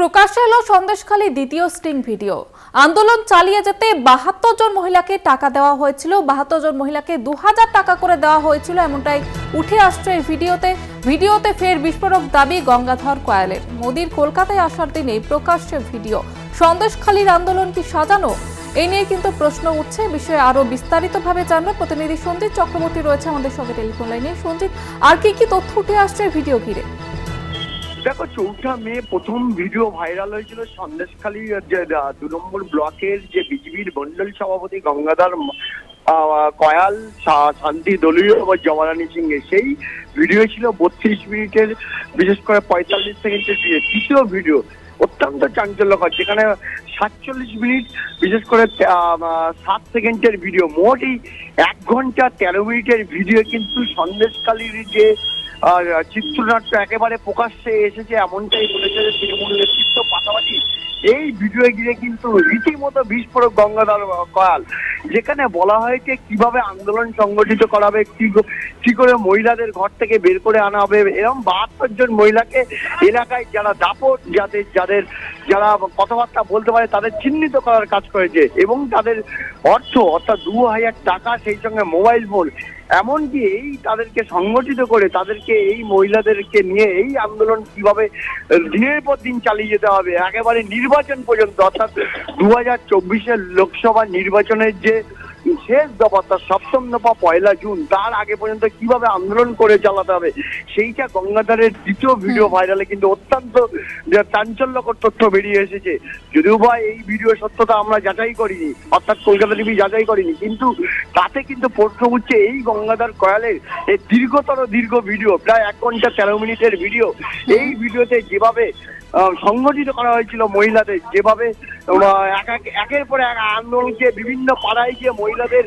প্রকাশ্যে এলো সন্দেশখালী দ্বিতীয় স্টিং ভিডিও। আন্দোলন চালিয়ে যেতে ৭২ জন মহিলাকে টাকা দেওয়া হয়েছিল, ৭২ জন মহিলাকে ২০০০ টাকা করে দেওয়া হয়েছিল, এমনটাই উঠে আসছে এই ভিডিওতে ফের বিস্ফোরক দাবি গঙ্গাধর কয়ালের। মোদির কলকাতায় আসার দিনে প্রকাশ্যে ভিডিও। সন্দেশখালীর আন্দোলন কি সাজানো? এই নিয়ে কিন্তু প্রশ্ন উঠছে। বিষয়ে আরো বিস্তারিতভাবে জানবো প্রতিনিধি সঞ্জিত চক্রবর্তী রয়েছে আমাদের সঙ্গে টেলিফোন লাইনে। সঞ্জিত, আর কি তথ্য উঠে আসছে ভিডিও ঘিরে? দেখো, ৪ঠা মে প্রথম ভিডিও ভাইরাল হয়েছিল সন্দেশখালী যে ২ নম্বর ব্লকের যে বিজেপির মন্ডল সভাপতি গঙ্গাধর কয়াল শান্তি দলীয় জওয়ারানি সিং এর। সেই ভিডিও ছিল ৩২ মিনিটের, বিশেষ করে ৪৫ সেকেন্ডের ভিডিও। তৃতীয় ভিডিও অত্যন্ত চাঞ্চল্যকর, যেখানে ৪৭ মিনিট বিশেষ করে ৭ সেকেন্ডের ভিডিও। মোট এই ১ ঘন্টা ১৩ মিনিটের ভিডিও কিন্তু সন্দেশখালীর যে চিত্রনাট্য একেবারে প্রকাশ্যে এসেছে, এমনটাই বলেছে তৃণমূল নেতৃত্ব। পাশাপাশি এই ভিডিও ঘিরে কিন্তু রীতিমতো বিস্ফোরক গঙ্গাধর কয়াল, যেখানে বলা হয়েছে কিভাবে আন্দোলন সংগঠিত করা হবে, কি করে মহিলাদের ঘর থেকে বের করে আনা হবে। এরকম ৭২ জন মহিলাকে এলাকায় যারা দাপট, যারা কথাবার্তা বলতে পারে তাদের চিহ্নিত করার কাজ করেছে, এবং তাদের অর্থ অর্থাৎ ২০০০ টাকা, সেই সঙ্গে মোবাইল ফোন, এমনকি এই তাদেরকে সংগঠিত করে তাদেরকে এই মহিলাদেরকে নিয়ে এই আন্দোলন কিভাবে দিনের পর দিন চালিয়ে যেতে হবে একেবারে নির্বাচন পর্যন্ত, অর্থাৎ ২০২৪-এর লোকসভা নির্বাচনের যে শেষ দফা, তার ৭ম দফা ১লা জুন, তার আগে পর্যন্ত কিভাবে আন্দোলন করে চালাতে হবে, সেইটা গঙ্গাধরের দ্বিতীয় ভিডিও ভাইরালে কিন্তু অত্যন্ত চাঞ্চল্যকর তথ্য বেরিয়ে এসেছে। যদিও বা এই ভিডিও সত্যতা আমরা যাচাই করিনি, অর্থাৎ কলকাতা টিভি যাচাই করিনি, কিন্তু তাতে কিন্তু প্রশ্ন উঠছে এই গঙ্গাধর কয়ালের এই দীর্ঘ ভিডিও, প্রায় ১ ঘন্টা ১৩ মিনিটের ভিডিও। এই ভিডিওতে যেভাবে সংগঠিত করা হয়েছিল মহিলাদের, যেভাবে একের পর এক আন্দোলনকে বিভিন্ন পাড়ায় গিয়ে মহিলাদের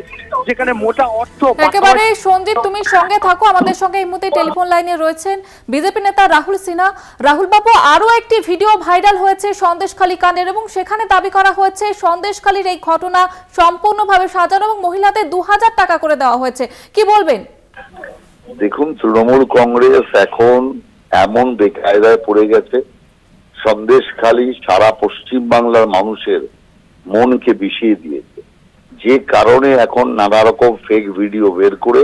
যেখানে মোটা অর্থ। একেবারে সঞ্জিত, তুমি সঙ্গে থাকো। আমাদের সঙ্গে এই মুহূর্তে টেলিফোন লাইনে রয়েছেন বিজেপি নেতা রাহুল সিনহা। রাহুল বাবু, আরো একটি ভিডিও ভাইরাল হয়েছে সন্দেশখালী কাণ্ডের, এবং সেখানে দাবি করা হয়েছে সন্দেশখালীর এই ঘটনা সম্পূর্ণভাবে সাজানো এবং মহিলাদের ২০০০ টাকা করে দেওয়া হয়েছে। কি বলবেন? দেখুন, তৃণমূল কংগ্রেস এখন এমন বেকায়দায় পড়ে গেছে, সন্দেশখালী সারা পশ্চিম বাংলার মানুষের মনকে বিষিয়ে দিয়েছে, যে কারণে এখন নানা রকম ফেক ভিডিও বের করে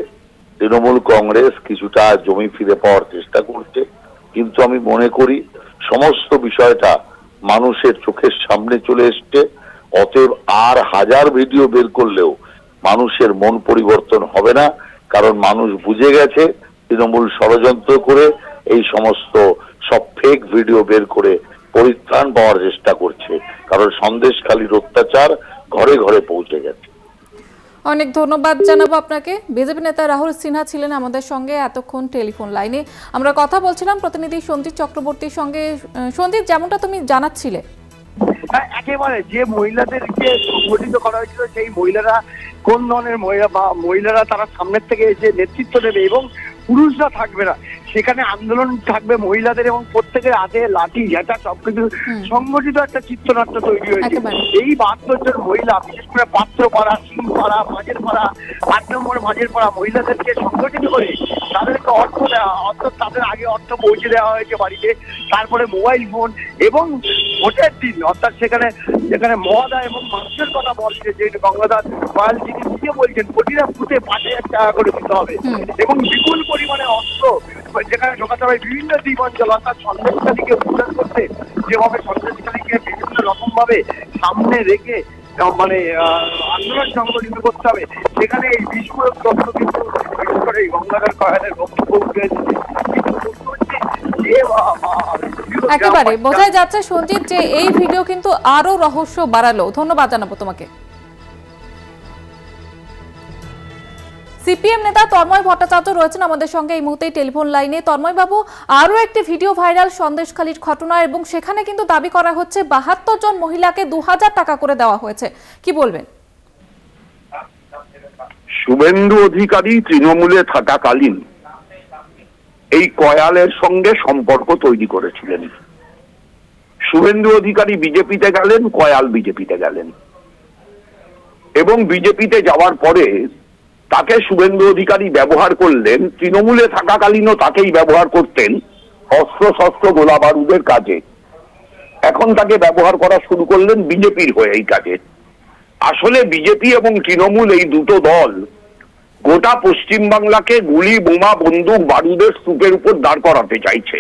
তৃণমূল কংগ্রেস কিছুটা জমি ফিরে পাওয়ার চেষ্টা করছে। কিন্তু আমি মনে করি সমস্ত বিষয়টা মানুষের চোখের সামনে চলে এসছে, অতএব আর হাজার ভিডিও বের করলেও মানুষের মন পরিবর্তন হবে না, কারণ মানুষ বুঝে গেছে তৃণমূল ষড়যন্ত্র করে এই সমস্ত সব ফেক ভিডিও বের করে পরিত্রাণ পাওয়ার চেষ্টা করছে, কারণ সন্দেশখালীর অত্যাচার ঘরে ঘরে পৌঁছে গেছে। অনেক ধন্যবাদ জানাবো আপনাকে। বিজেপি নেতা রাহুল সিনহা ছিলেন আমাদের সঙ্গে এতক্ষণ টেলিফোন লাইনে। আমরা কথা বলছিলাম প্রতিনিধি সঞ্জিত চক্রবর্তীর সঙ্গে। সঞ্জিত, যেমনটা তুমি জানাচ্ছিলে, একেবারে যে মহিলাদেরকে সংগঠিত করা হয়েছিল সেই মহিলারা কোন ধরনের মহিলারা তারা সামনের থেকে এসে নেতৃত্ব দেবে, এবং পুরুষরা থাকবে না, সেখানে আন্দোলন থাকবে মহিলাদের, এবং প্রত্যেকের হাতে লাঠি ঝাঁটা সবকিছু সংগঠিত একটা চিত্রনাট্য তৈরি হয়েছে। এই ৭২ জন মহিলা, বিশেষ করে পাত্রপাড়া, সিংপাড়া, মাঝের পাড়া, ৮ নম্বর মাঝের পাড়া মহিলাদেরকে সংগঠিত করে তাদেরকে অর্থ দেওয়া, অর্থাৎ তাদের আগে অর্থ পৌঁছে দেওয়া হয়েছে বাড়িতে, তারপরে মোবাইল ফোন, এবং ভোটের দিন অর্থাৎ যেখানে মহোদয় এবং মানুষের কথা বলছে যে গঙ্গাধর কয়াল যিনি নিজে বলছেন প্রতিটা বুথে ৫,০০০ টাকা করে দিতে হবে, এবং বিপুল পরিমাণে অস্ত্র যেখানে ঢোকাতে হবে বিভিন্ন দ্বীপ অঞ্চল, অর্থাৎ সন্দেশখালীকে উদ্ধার করতে যেভাবে সন্দেশখালীকে বিভিন্ন রকম ভাবে সামনে রেখে মানে আন্দোলন সংগঠিত করতে হবে, সেখানে এই বিস্ফোরক তথ্য কিন্তু বিশেষ করে এই গঙ্গাধর কয়ালের বক্তব্য উঠে এসেছে। একেবারে বোঝাই যাচ্ছে সঞ্জিত যে এই ভিডিও কিন্তু আরো রহস্য বাড়ালো। ধন্যবাদ জানাবো তোমাকে। সিপিএম নেতা তন্ময় ভট্টাচার্য রয়েছেন আমাদের সঙ্গে এই মুহূর্তে টেলিফোন লাইনে। তন্ময় বাবু, আরো একটি ভিডিও ভাইরাল সন্দেশখালীর ঘটনা, এবং সেখানে কিন্তু দাবি করা হচ্ছে ৭২ জন মহিলাকে ২০০০ টাকা করে দেওয়া হয়েছে। কি বলবেন? শুভেন্দু অধিকারী তৃণমূলে থাকাকালীন এই কয়ালের সঙ্গে সম্পর্ক তৈরি করেছিলেন। শুভেন্দু অধিকারী বিজেপিতে গেলেন, কয়াল বিজেপিতে গেলেন, এবং বিজেপিতে যাওয়ার পরে তাকে শুভেন্দু অধিকারী ব্যবহার করলেন, তৃণমূলে থাকাকালীনও তাকেই ব্যবহার করতেন অস্ত্র শস্ত্র গোলা বারুদের কাজে। এখন তাকে ব্যবহার করা শুরু করলেন বিজেপির হয়ে এই কাজে। আসলে বিজেপি এবং তৃণমূল এই দুটো দল গোটা পশ্চিমবাংলাকে গুলি, বোমা, বন্দুক, বারুদের স্তূপের উপর দাঁড় করাতে চাইছে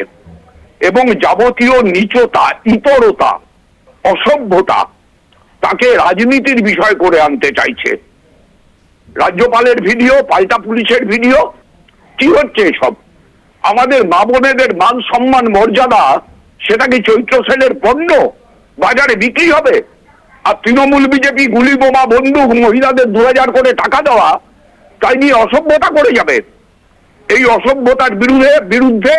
এবং যাবতীয় নীচতা, ইতরতা, অসভ্যতা তাকে রাজনীতির বিষয় করে আনতে চাইছে। রাজ্যপালের ভিডিও, পাল্টা পুলিশের ভিডিও, কি হচ্ছে এসব? আমাদের মা বোনেদের মান সম্মান মর্যাদা সেটা কি চৈত্র সেলের পণ্য বাজারে বিক্রি হবে? আর তৃণমূল বিজেপি গুলি, বোমা, বন্দুক, মহিলাদের 2000 করে টাকা দেওয়া, তাই নিয়ে অসভ্যতা করে যাবে। এই অসভ্যতার বিরুদ্ধে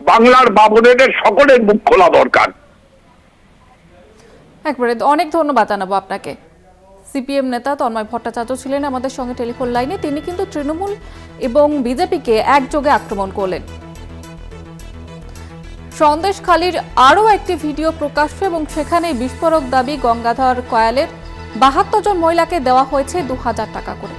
বাংলার মা বোনেদের সকলের মুখ খোলা দরকার। একবারে অনেক ধন্যবাদ জানাবো আপনাকে। সিপিএম নেতা তন্ময় ভট্টাচার্য ছিলেন আমাদের সঙ্গে টেলিফোন লাইনে। তিনি কিন্তু তৃণমূল এবং বিজেপিকে একযোগে আক্রমণ করলেন। সন্দেশখালীর আরও একটি ভিডিও প্রকাশ্য এবং সেখানে বিস্ফোরক দাবি গঙ্গাধর কয়ালের 72 জন মহিলাকে দেওয়া হয়েছে 2000 টাকা করে।